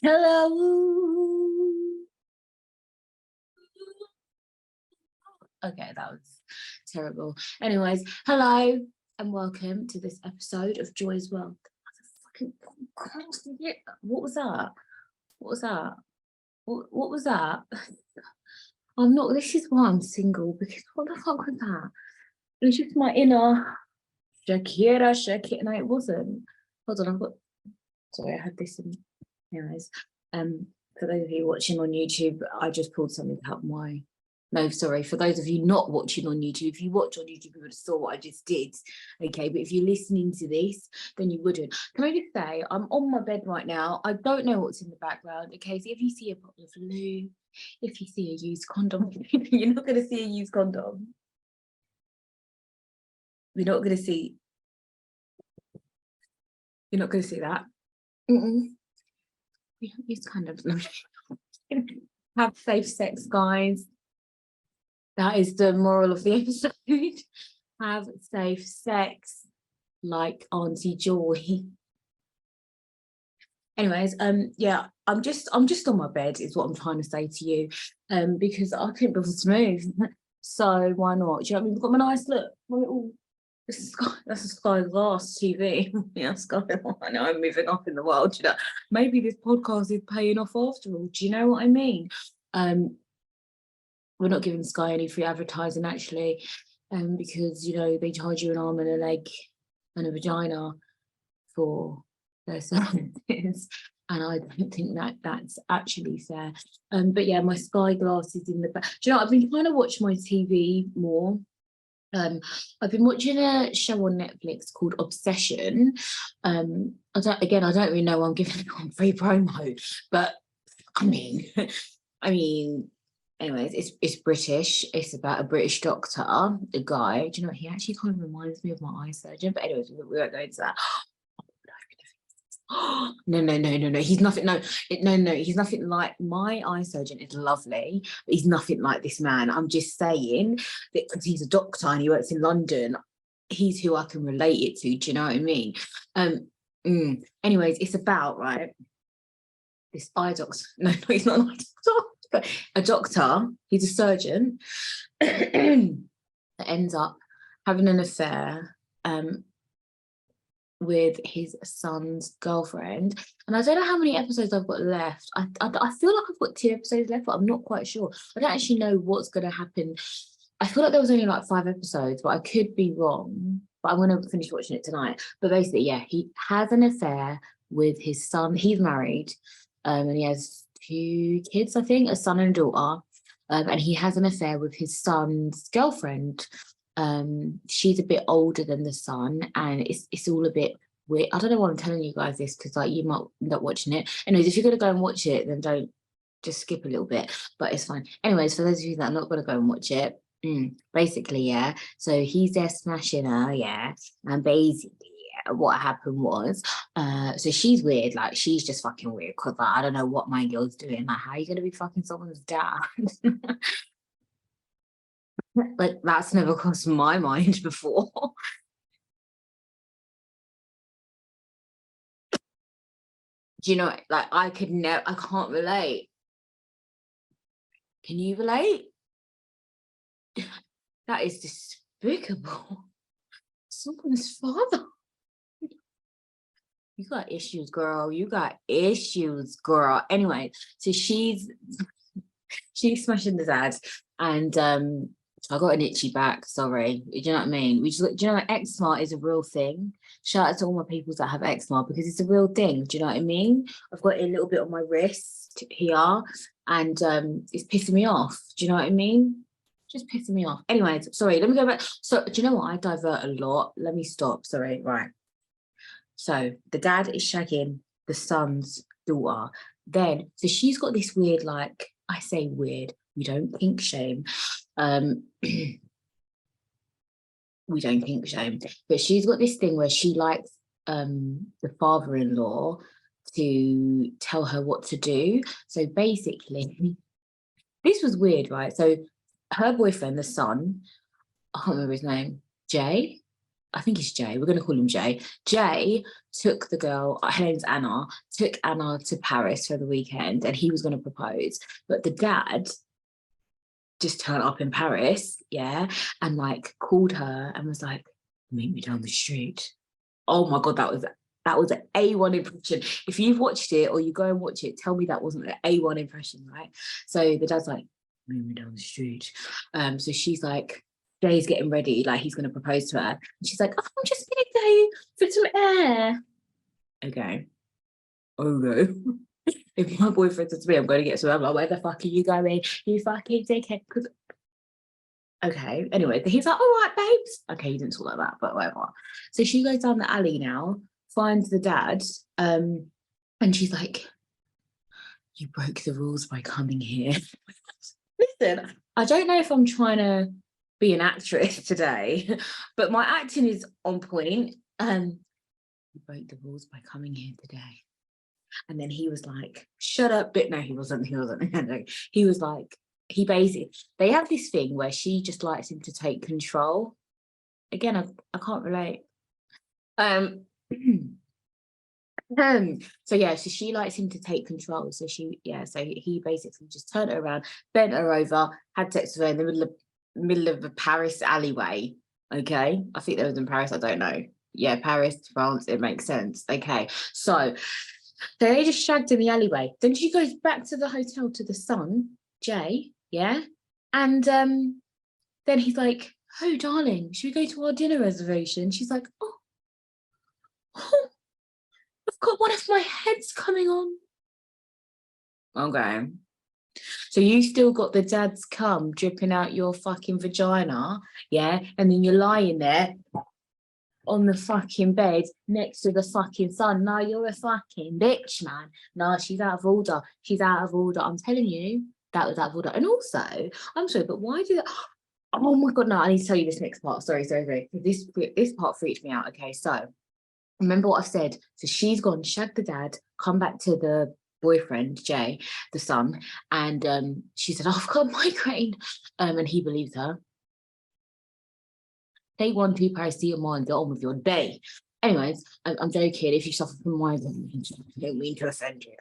Hello. Okay, that was terrible. Anyways, hello and welcome to this episode of Joy's World. What was that? What was that? What was that? I'm not, this is why I'm single, because what the fuck was that? It was just my inner Shakira. No, it wasn't. Hold on, sorry, I had this in, anyways. For those of you watching on YouTube, I just pulled something out for those of you not watching on YouTube, if you watch on YouTube, you would have saw what I just did. Okay, but if you're listening to this, then you wouldn't. Can I just say, I'm on my bed right now. I don't know what's in the background. Okay, so if you see a bottle of lube, if you see a used condom, you're not going to see a used condom. You're not going to see that. We don't use condoms. Have safe sex, guys. That is the moral of the episode. Have safe sex, like Auntie Joy. Anyways, yeah, I'm just on my bed is what I'm trying to say to you, because I couldn't be able to move. So why not? Do you know what I mean? We've got my nice look, my little that's a Sky Glass TV. Yeah, Sky. I know I'm moving up in the world. You know, maybe this podcast is paying off after all. Do you know what I mean? We're not giving Sky any free advertising actually, because you know they charge you an arm and a leg and a vagina for their services, and I don't think that that's actually fair. But yeah, my Sky Glass is in the back. Do you know, I've been trying to watch my TV more. I've been watching a show on Netflix called Obsession. I don't really know why I'm giving it on free promo, but I mean, anyways, it's British. It's about a British doctor, a guy. Do you know what? He actually kind of reminds me of my eye surgeon, but anyways, we won't go into that. No. He's nothing. No, he's nothing like my eye surgeon. Is lovely, but he's nothing like this man. I'm just saying that because he's a doctor and he works in London, he's who I can relate it to. Do you know what I mean? Anyways, it's about this eye doctor. No, he's not an eye doctor. A doctor. He's a surgeon that ends up having an affair with his son's girlfriend, and I don't know how many episodes I've got left. I feel like I've got 2 episodes left, but I'm not quite sure. I don't actually know what's going to happen. I feel like there was only like 5 episodes, but I could be wrong. But I'm going to finish watching it tonight. But basically, yeah, he has an affair with his son. He's married, and he has 2 kids, I think, a son and a daughter. And he has an affair with his son's girlfriend. She's a bit older than the son, and it's all a bit weird. I don't know why I'm telling you guys this, because like you might end up watching it. Anyways, if you're gonna go and watch it, then don't, just skip a little bit, but it's fine. Anyways, for those of you that are not gonna go and watch it, basically, yeah. So he's there smashing her, yeah, and basically what happened was, so she's weird, like she's just fucking weird, because like, I don't know what my girl's doing. Like, how are you gonna be fucking someone's dad? Like, that's never crossed my mind before. Do you know, like, I can't relate. Can you relate? That is despicable. Someone's father. You got issues, girl. You got issues, girl. Anyway, so she's smashing the dad, and I got an itchy back. Sorry, do you know what I mean? Do you know that eczema is a real thing? Shout out to all my people that have eczema, because it's a real thing. Do you know what I mean? I've got a little bit on my wrist here, and it's pissing me off. Do you know what I mean? Just pissing me off. Anyways, sorry. Let me go back. So, do you know what? I divert a lot. Let me stop. Sorry. Right. So the dad is shagging the son's daughter. Then, so she's got this weird, like, I say weird, we don't kink shame. We don't kink shame, but she's got this thing where she likes the father-in-law to tell her what to do. So basically, this was weird, right? So her boyfriend, the son, I can't remember his name, Jay. I think it's Jay. We're going to call him Jay. Jay took the girl, her name's Anna, took Anna to Paris for the weekend, and he was going to propose. But the dad just turned up in Paris, yeah, and like called her and was like, meet me down the street. Oh my God, that was an A1 impression. If you've watched it or you go and watch it, tell me that wasn't an A1 impression, right? So the dad's like, meet me down the street. So she's like, Jay's getting ready, like he's going to propose to her. And she's like, oh, I'm just going to go for some air. Okay. If my boyfriend says to me, I'm going to get some air, I'm like, where the fuck are you going? You fucking dickhead. Okay, anyway, he's like, all right, babes. Okay, he didn't talk like that, but whatever. So she goes down the alley now, finds the dad, and she's like, you broke the rules by coming here. Listen, I don't know if I'm trying to be an actress today, but my acting is on point. You broke the rules by coming here today. And then he was like, shut up, but no, he wasn't. He was like, they have this thing where she just likes him to take control. Again, I can't relate. So yeah, so she likes him to take control. So he basically just turned her around, bent her over, had sex with her in the middle of a Paris alleyway. Okay, I think that was in Paris. I don't know. Yeah, Paris, France. It makes sense. Okay, so they just shagged in the alleyway. Then she goes back to the hotel to the son, Jay. Yeah, and then he's like, "Oh, darling, should we go to our dinner reservation?" She's like, "Oh, I've got one of my heads coming on." Okay. So you still got the dad's cum dripping out your fucking vagina, yeah? And then you're lying there on the fucking bed next to the fucking son. No, you're a fucking bitch, man. No, she's out of order. She's out of order. I'm telling you, that was out of order. And also, I'm sorry, but why do that? Oh my God, no, I need to tell you this next part. Sorry. This part freaked me out. Okay, so remember what I said. So she's gone, shagged the dad, come back to the boyfriend, Jay, the son, and she said, oh, I've got a migraine. And he believed her. Day 1, 2, Paris, see your mind, get on with your day. Anyways, I'm joking. If you suffer from migraines, I don't mean to offend you.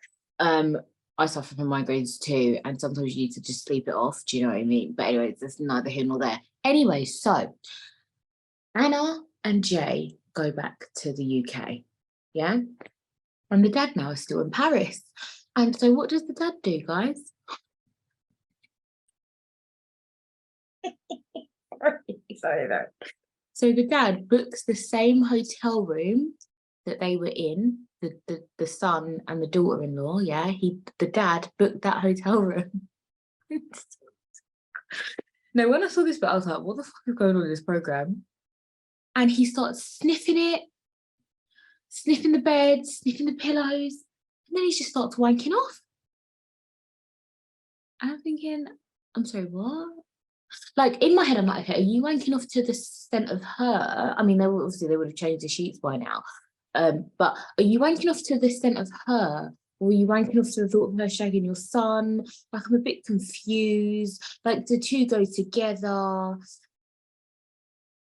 I suffer from migraines too, and sometimes you need to just sleep it off. Do you know what I mean? But anyways, that's neither here nor there. Anyway, so Anna and Jay go back to the UK, yeah? And the dad now is still in Paris. And so what does the dad do, guys? Sorry, no. So the dad books the same hotel room that they were in, the son and the daughter-in-law, yeah? The dad booked that hotel room. Now, when I saw this bit, I was like, what the fuck is going on in this program? And he starts sniffing it, sniffing the bed, sniffing the pillows, and then he just starts wanking off. And I'm thinking, I'm sorry, what? Like in my head, I'm like, okay, are you wanking off to the scent of her? I mean, they would have changed the sheets by now. But are you wanking off to the scent of her? Or are you wanking off to the thought of her shagging your son? Like, I'm a bit confused. Like, the two go together.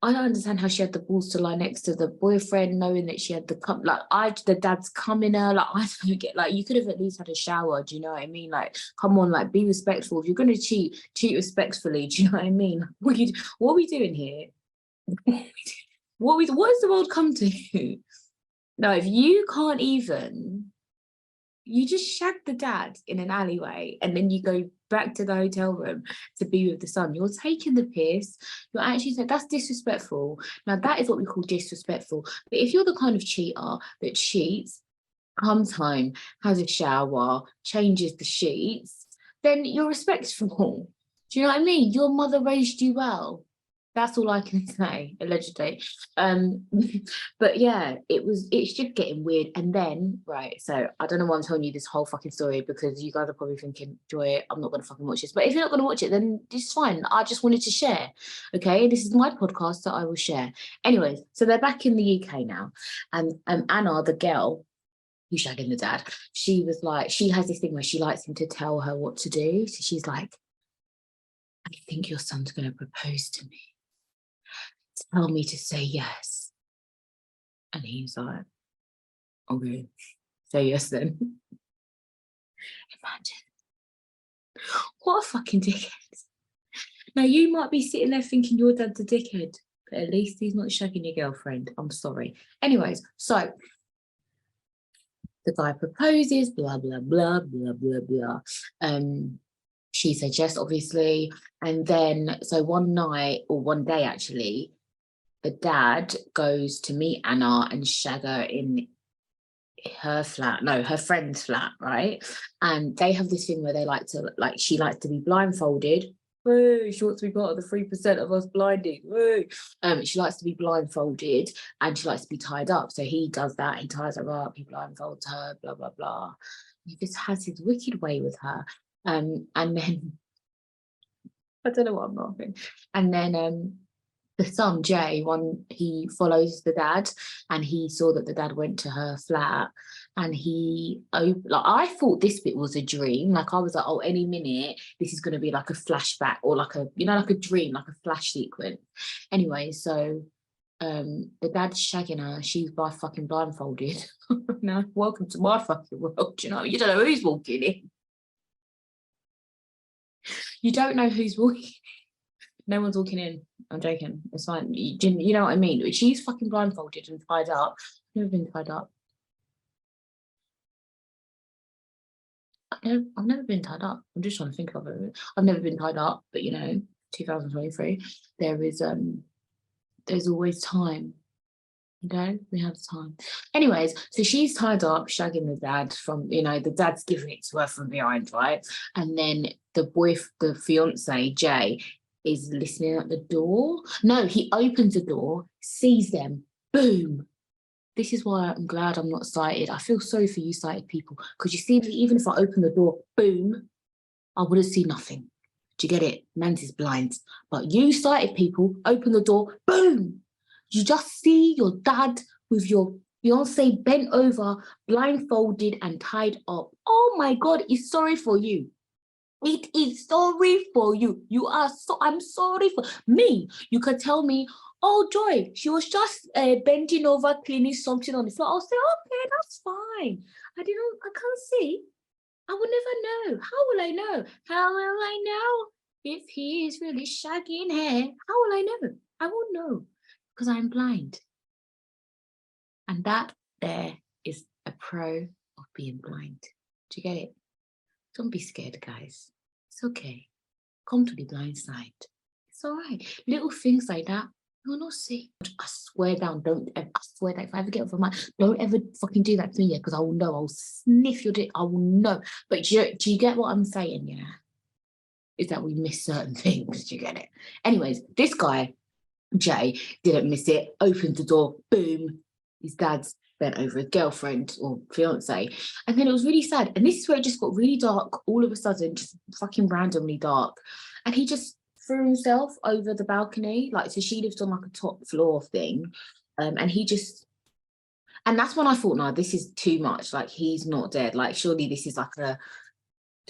I don't understand how she had the balls to lie next to the boyfriend, knowing that she had the dad's coming her. Like, I don't get, like, you could have at least had a shower. Do you know what I mean? Like, come on, like, be respectful. If you're gonna cheat respectfully. Do you know what I mean? What are we doing here? What has the world come to? No, if you can't even, you just shag the dad in an alleyway and then you go back to the hotel room to be with the son. You're taking the piss. You're actually saying that's disrespectful. Now, that is what we call disrespectful. But if you're the kind of cheater that cheats, comes home, has a shower, changes the sheets, then you're respectful. Do you know what I mean? Your mother raised you well. That's all I can say, allegedly. But yeah, it's just getting weird. And then, right, so I don't know why I'm telling you this whole fucking story, because you guys are probably thinking, Joy, I'm not gonna fucking watch this. But if you're not gonna watch it, then it's fine. I just wanted to share. Okay, this is my podcast that I will share. Anyways, so they're back in the UK now. And Anna, the girl who's shagging the dad, she was like, she has this thing where she likes him to tell her what to do. So she's like, I think your son's gonna propose to me. Tell me to say yes. And he's like, okay, say yes then. Imagine. What a fucking dickhead. Now, you might be sitting there thinking your dad's a dickhead, but at least he's not shagging your girlfriend. I'm sorry. Anyways, so the guy proposes, blah, blah, blah, blah, blah, blah. She said yes, obviously. And then, so one night, or one day actually, the dad goes to meet Anna and shag her in her flat, no, her friend's flat, right? And they have this thing where they like to, like, she likes to be blindfolded. Woo, she wants to be part of the 3% of us blinding. Woo. She likes to be blindfolded and she likes to be tied up. So he does that. He ties her up. He blindfolds her. Blah blah blah. He just has his wicked way with her. And then I don't know what I'm laughing. And then the son Jay, he follows the dad, and he saw that the dad went to her flat, and like, I thought this bit was a dream. Like I was like, oh, any minute this is going to be like a flashback or like a, you know, like a dream, like a flash sequence. Anyway, so the dad's shagging her. She's fucking blindfolded. Now, welcome to my fucking world. You know, you don't know who's walking in. You don't know who's walking. No one's walking in. I'm joking. It's fine. You know what I mean? She's fucking blindfolded and tied up. I've never been tied up. I've never been tied up. I'm just trying to think of it. I've never been tied up, but you know, 2023, there's always time. Okay, we have time. Anyways, so she's tied up, shagging the dad from, you know, the dad's giving it to her from behind, right? And then the fiance, Jay, is listening at the door. No, he opens the door, sees them, boom. This is why I'm glad I'm not sighted. I feel sorry for you sighted people, because you see, even if I open the door, boom, I would have seen nothing. Do you get it? Man's is blind. But you sighted people, open the door, boom. You just see your dad with your fiance bent over, blindfolded and tied up. Oh my God, it's sorry for you. It is sorry for you. I'm sorry for me. You could tell me, oh, Joy, she was just bending over, cleaning something on the floor. I'll say, okay, that's fine. I can't see. I will never know. How will I know? How will I know if he is really shagging hair? How will I know? I won't know because I'm blind. And that there is a pro of being blind. Do you get it? Don't be scared, guys. It's okay. Come to the blind side. It's all right. Little things like that, you'll not see. I swear down, I swear that if I ever get over my, don't ever fucking do that to me, yeah, because I will know. I'll sniff your dick. I will know. But do you get what I'm saying, yeah? Is that we miss certain things. Do you get it? Anyways, this guy, Jay, didn't miss it. Opened the door, boom. His dad's bent over his girlfriend or fiance. And then it was really sad. And this is where it just got really dark all of a sudden, just fucking randomly dark. And he just threw himself over the balcony. Like, so she lives on like a top floor thing. And he just, and that's when I thought, no, this is too much. Like, he's not dead. Like, surely this is like a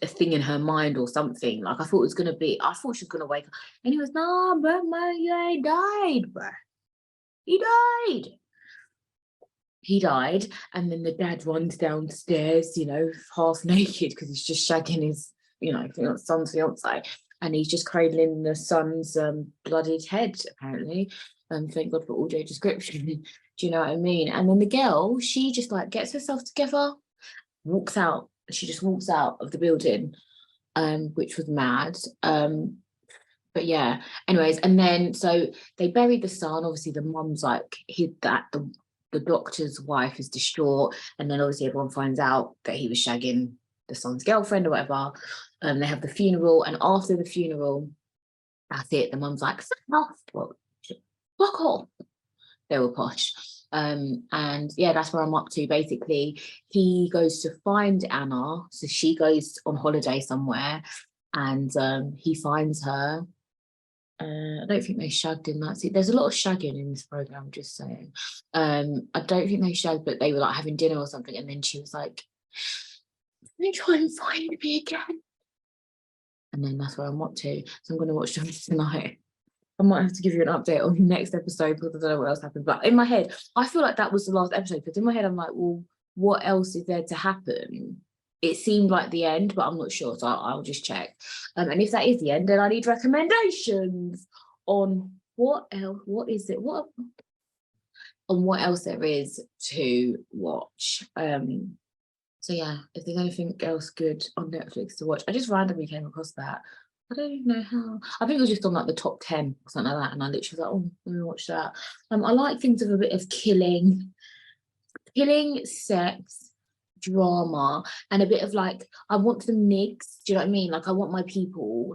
thing in her mind or something. Like, I thought she was gonna wake up. And he was, no, but he died, bro. He died. He died, and then the dad runs downstairs, you know, half naked because he's just shagging his, you know, son's fiance, and he's just cradling the son's bloodied head, apparently. Thank God for audio description. Do you know what I mean? And then the girl, she just like gets herself together, walks out. She just walks out of the building, which was mad. But yeah, anyways, and then so they buried the son. Obviously, the mum's like hid that the doctor's wife is distraught, and then obviously everyone finds out that he was shagging the son's girlfriend or whatever. They have the funeral, and after the funeral, that's it. The mum's like, fuck off. They were posh. And yeah, that's where I'm up to. Basically, he goes to find Anna. So she goes on holiday somewhere, and he finds her. I don't think they shagged in that. See, there's a lot of shagging in this program, just saying. I don't think they shagged, but they were like having dinner or something, and then she was like, "Let me try and find me again." And then that's where I'm up to. So I'm going to watch them tonight. I might have to give you an update on the next episode because I don't know what else happened. But in my head, I feel like that was the last episode, because in my head I'm like, well, what else is there to happen? It seemed like the end, but I'm not sure, so I'll just check. And if that is the end, then I need recommendations on what else, what is it, what on what else there is to watch. So yeah, if there's anything else good on Netflix to watch, I just randomly came across that. I don't even know how. I think it was just on like the top 10 or something like that, and I literally was like, oh, let me watch that. I like things with a bit of killing, sex, drama, and a bit of like, I want them mixed. Do you know what I mean? Like, I want my people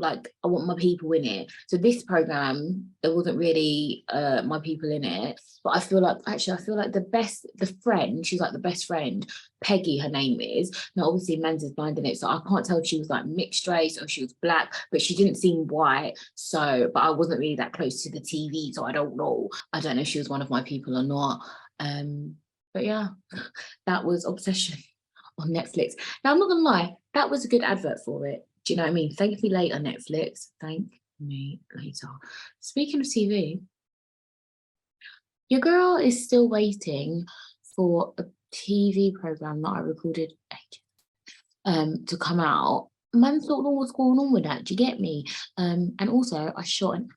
in it. So this program, there wasn't really my people in it, but I feel like the friend, she's like the best friend, Peggy, her name is. Now, obviously, Manza's blind in it, so I can't tell if she was like mixed race or she was black, but she didn't seem white. So, but I wasn't really that close to the TV, so I don't know. I don't know if she was one of my people or not. But yeah, that was Obsession on Netflix. Now, I'm not gonna lie, that was a good advert for it. Do you know what I mean? Thank me later, Netflix. Thank me later. Speaking of TV, your girl is still waiting for a TV program that I recorded to come out. Man, don't know what's going on with that. Do you get me? And also, I shot an ad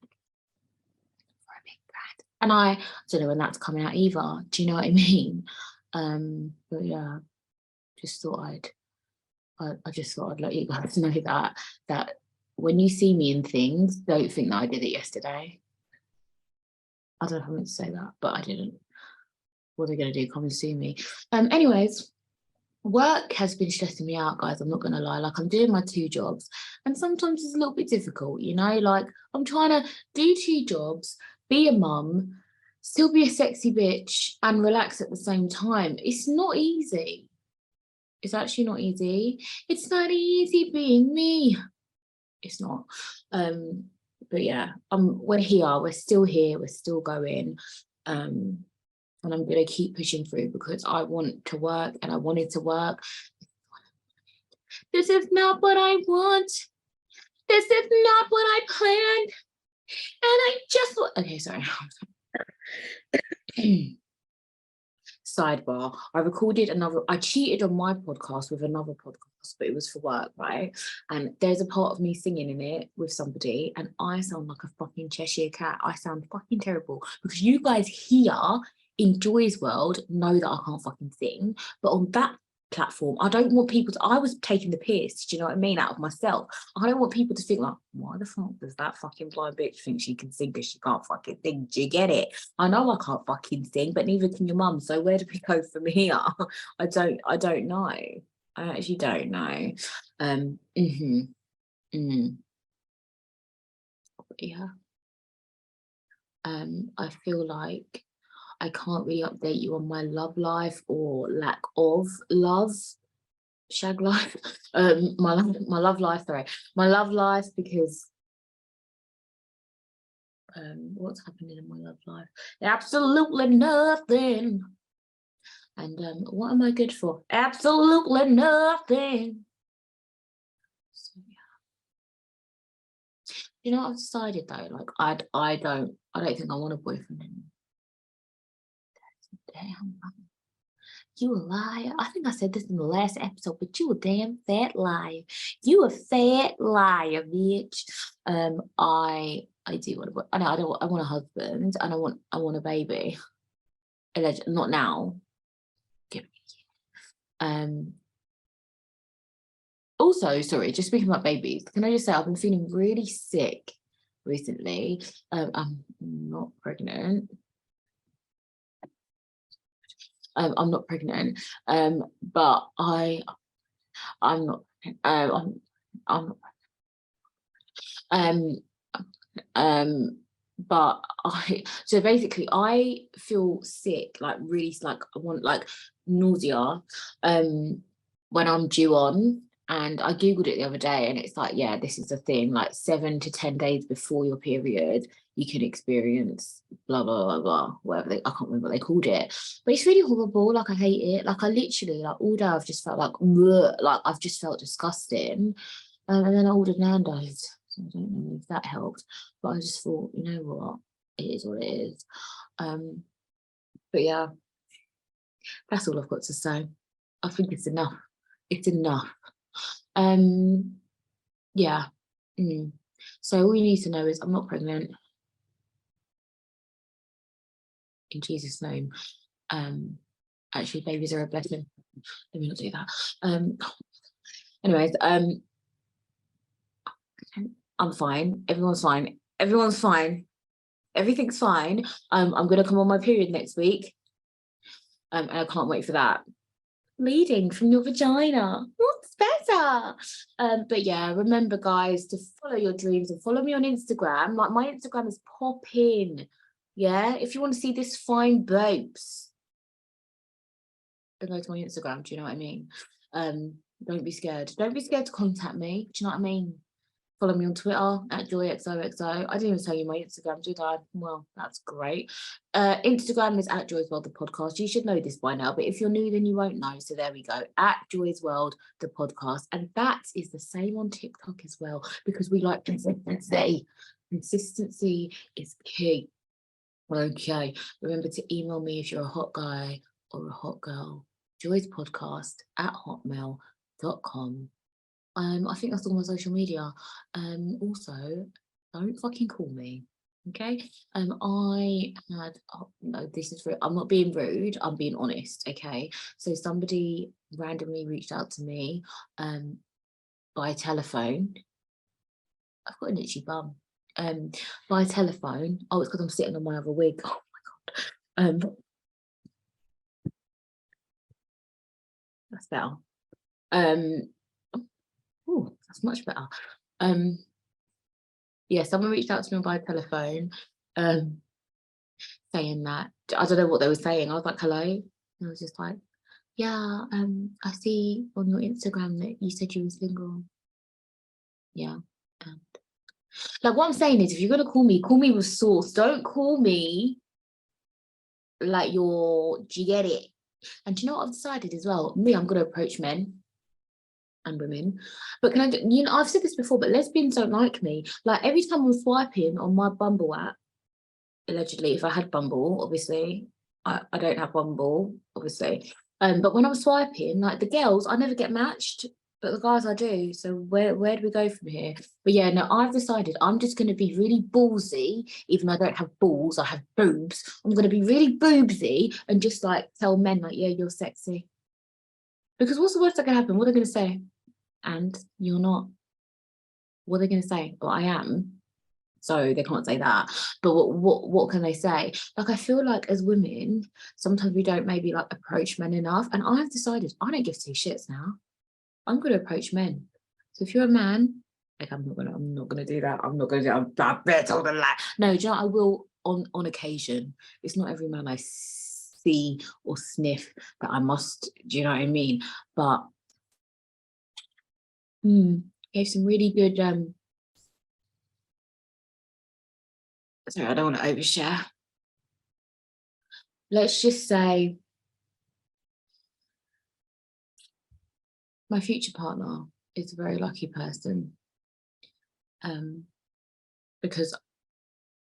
for a big brand, and I don't know when that's coming out either. Do you know what I mean? But yeah, just thought I just thought I'd let you guys know that when you see me in things, don't think that I did it yesterday. I don't know if I meant to say that, but I didn't. What are they going to do? Come and see me. Anyways, work has been stressing me out, guys. I'm not going to lie. Like, I'm doing my 2 jobs, and sometimes it's a little bit difficult, you know? Like, I'm trying to do 2 jobs, be a mum, still be a sexy bitch, and relax at the same time. It's not easy. It's actually not easy. It's not easy being me. It's not. But yeah, we're here. We're still here. We're still going. And I'm gonna keep pushing through because I want to work and I wanted to work. This is not what I want. This is not what I planned. And I just okay, sorry. Sidebar, I cheated on my podcast with another podcast, but it was for work, right? And there's a part of me singing in it with somebody, and I sound like a fucking Cheshire cat. I sound fucking terrible because you guys here in Joy's World know that I can't fucking sing, but on that platform, I don't want people to, I was taking the piss, do you know what I mean, out of myself. I don't want people to think like, why the fuck does that fucking blind bitch think she can sing because she can't fucking sing? Do you get it? I know I can't fucking sing, but neither can your mum. So where do we go from here? I don't know. I actually don't know. Yeah. I feel like I can't really update you on my love life or lack of love, shag life. My love life, sorry. My love life, because what's happening in my love life? Absolutely nothing. And what am I good for? Absolutely nothing. So yeah. You know what I've decided though? Like I don't think I want a boyfriend anymore. Damn. You a liar. I think I said this in the last episode, but you a damn fat liar. You a fat liar, bitch. I do want I want a husband and I want a baby. Not now. Give me a year. Also, sorry, just speaking about babies, can I just say I've been feeling really sick recently. I'm not pregnant. I'm not pregnant, but I'm not. I'm but so basically I feel sick, like really, like I want like nausea, when I'm due on. And I googled it the other day, and it's like, yeah, this is a thing. Like 7 to 10 days before your period, you can experience blah blah blah blah, whatever I can't remember what they called it. But it's really horrible. Like I hate it. Like I literally, like all day I've just felt like I've just felt disgusting. And then I ordered Nando's. So I don't know if that helped, but I just thought, you know what, it is what it is. But yeah, that's all I've got to say. I think it's enough. It's enough. Yeah. So all you need to know is I'm not pregnant. In Jesus' name. Actually, babies are a blessing. Let me not do that. Anyways, I'm fine. Everyone's fine. Everyone's fine. Everything's fine. I'm gonna come on my period next week. And I can't wait for that. Bleeding from your vagina. What's better? But yeah, remember, guys, to follow your dreams and follow me on Instagram. Like, my Instagram is popping. Yeah, if you want to see this fine boobs, then go to my Instagram. Do you know what I mean? Don't be scared. Don't be scared to contact me. Do you know what I mean? Follow me on Twitter at JoyXOXO. I didn't even tell you my Instagram, did I? Well, that's great. Instagram is at Joy's World, the podcast. You should know this by now, but if you're new, then you won't know. So there we go, at Joy's World, the podcast. And that is the same on TikTok as well, because we like consistency. Consistency is key. Okay, remember to email me if you're a hot guy or a hot girl. Joy's podcast at hotmail.com. I think that's all my social media. Also, don't fucking call me. Okay. I had, no, this is I'm not being rude, I'm being honest. Okay. So somebody randomly reached out to me by telephone. I've got an itchy bum. By telephone. Oh, it's because I'm sitting on my other wig. Oh my god. That's better. Oh, that's much better. Yeah, someone reached out to me by telephone, saying that, I don't know what they were saying. I was like, hello. And I was just like, yeah, I see on your Instagram that you said you were single. Yeah. And like, what I'm saying is, if you're gonna call me with sauce. Don't call me like do you get it? And do you know what I've decided as well? I'm gonna approach men and women. But can I, I've said this before, but lesbians don't like me. Like, every time I'm swiping on my Bumble app, allegedly, if I had Bumble, obviously, I don't have Bumble, obviously. But when I'm swiping, like, the girls, I never get matched, but the guys I do. So where do we go from here? But yeah, no, I've decided I'm just going to be really ballsy, even though I don't have balls, I have boobs. I'm going to be really boobsy and just like tell men like, yeah, you're sexy. Because what's the worst that can happen? What are they going to say? And you're not. What are they going to say? Well, I am. So they can't say that. But what can they say? Like, I feel like as women, sometimes we don't maybe like approach men enough. And I've decided I don't give two shits now. I'm gonna approach men. So if you're a man, like, I'm not gonna do that. I'm not gonna do I'm better than that. No, do you know, I will on occasion. It's not every man I see or sniff that I must, do you know what I mean? But gave some really good sorry, I don't want to overshare. Let's just say my future partner is a very lucky person, because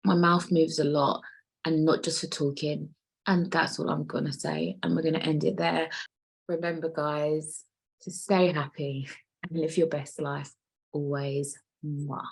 my mouth moves a lot, and not just for talking. And that's all I'm going to say. And we're going to end it there. Remember, guys, to stay happy and live your best life always. Mwah.